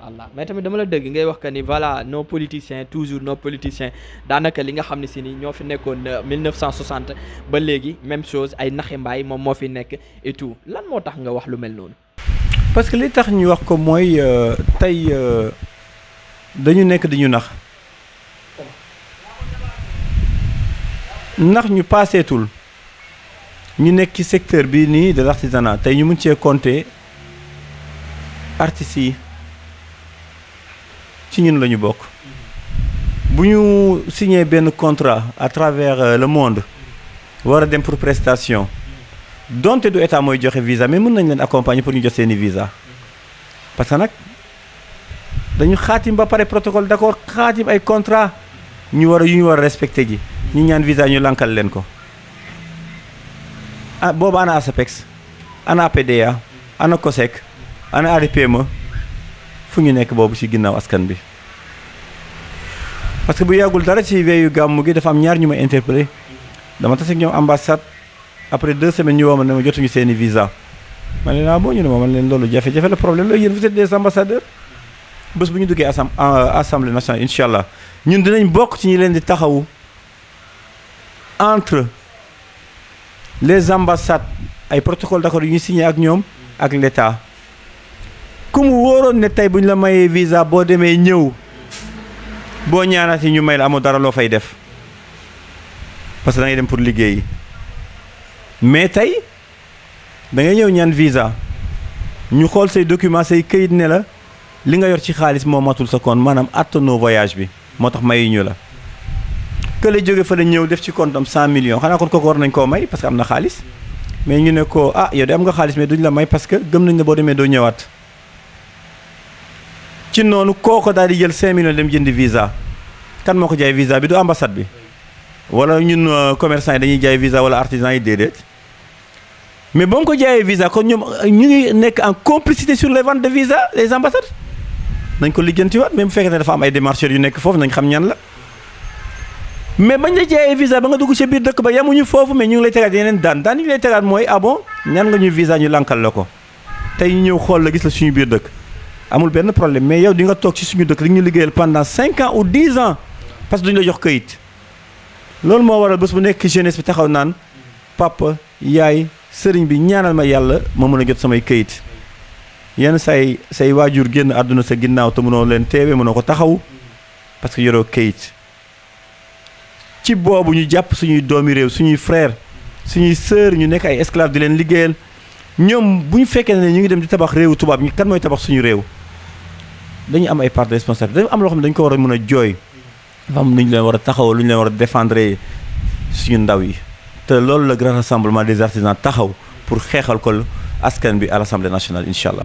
Allah mais tamit dama la dégg ngay wax que ni voilà nos politiciens toujours nos politiciens daanaka li nga xam ne si ni ñoo fi nekkoon 1960 ba léegi même chose ay naxi mbaay moom moo fi nekk et tout lan moo tax nga wax lu mel noonu. parce que li tax ñu wax ko mooy tey dañu nekk di ñu nax ñu paaseetul ñu nekk ci secteur bi nii de l'artisanat tey ñu mun cee compter artistes yi ci ñun la ñu bokk bu ñu signé benn contrat à travers le monde war a dem pour prestation donte du état mooy joxe visa mais mën nañ leen accompagner pour ñu jot seeni visa parce que nag dañu xaatim ba pare protocole d'accord xaatim ay contrat yu ñu war a respecté ji ñu ñaan visa ñu lankal leen ko ah boobu ana ASAPEX ana APDA ana COSEC ana ADPME fu ñu nekk boobu ci ginnaaw askan bi parce que bu yàggul dara ci weeyu gàmmu gi dafa am ñaar ñu ma interpellé dama tase ak ñoom ambassade après 2 semaines ñu woo ma ne ma jotuñu seeni visa ma ne boo ñu ne ma man leen loolu jafe-jafe le problème la yéen vous êtes des ambassadeurs bés bu ñu duggee assemblée nationale incha allah ñun dinañ bokk ci ñi leen di taxawu entre les ambassades ay protocole d'accord yu ñu signé ak ñoom ak l'état ku mu wóoroon ne tey bu ñu la mayee visa boo demee ñëw boo ñaanati ñu may la amoo dara loo fay def parce que da ngay dem pour liggéeyi mais tey da ngay ñëw ñaan visa ñu xool say document say këyit ne la li nga yor ci xaalis moo matul sa compte maanaam attanoo voyage bi moo tax mayu ñu la que la jóge fa la ñëw def ci compte am 100 millions xanaa kon kooku war nañ koo may parce que am na xaalis mais ñu ne ko ah yow de am nga xaalis mais duñ la may parce que gëm nañ ne boo demee doo ñëwaat ci noonu kooko daal di jël 5 millions dem jëndi visa kan moo ko jaay visa bi du ambassade bi wala ñun commerçant yi dañuy jaay visa wala artisan yi déedéet mais ba mu ko jaayee visa kon ñoom ñu ngi nekk en complicité sur les ventes de visa les ambassades nañ ko lijjantiwaat même bu fekkee ne dafa am ay démarcheurs yu nekk foofu nañ xam ñan la mais bañ la jaayee visa ba nga dugg ci biir dëkk ba yamuñu foofu mais ñu ngi lay tegaat yeneen daan yi ñu lay tegaat mooy ah bon ñan nga ñu visa ñu lankal la ko tey ñu ñëw xool la gis la suñu biir dëkk amul benn problème mais yow di nga toog ci suñu dëkk di ñu liggéeyal pendant 5 ans ou 10 ans parce que duñu la jox këyit loolu moo waral bés bu nekk jeunesse bi taxaw naan papa yaay sëriñ bi ñaanal ma yàlla ma mën a jot samay këyit yenn say waajur génn àdduna sa ginnaaw te mënoo leen teewe mënoo ko taxaw parce que yoroo këyit ci boobu ñu jàpp suñuy doomi réew suñuy frère suñuy sœur ñu nekk ay esclave di leen liggéeyal ñoom bu ñu fekkee ne ñu ngi dem di tabax réewu tubaab ñi kan mooy tabax suñu réew dañu am ay part de responsabilité dañu am loo xam ne dañu ko war a mën a jooy dafa am lu ñu leen war a taxaw lu ñu leen war a défendre suñu ndaw yi te loolu le grand rassemblement des artisans taxaw pour xeexal ko askan bi à l'Assemblée nationale incha allah.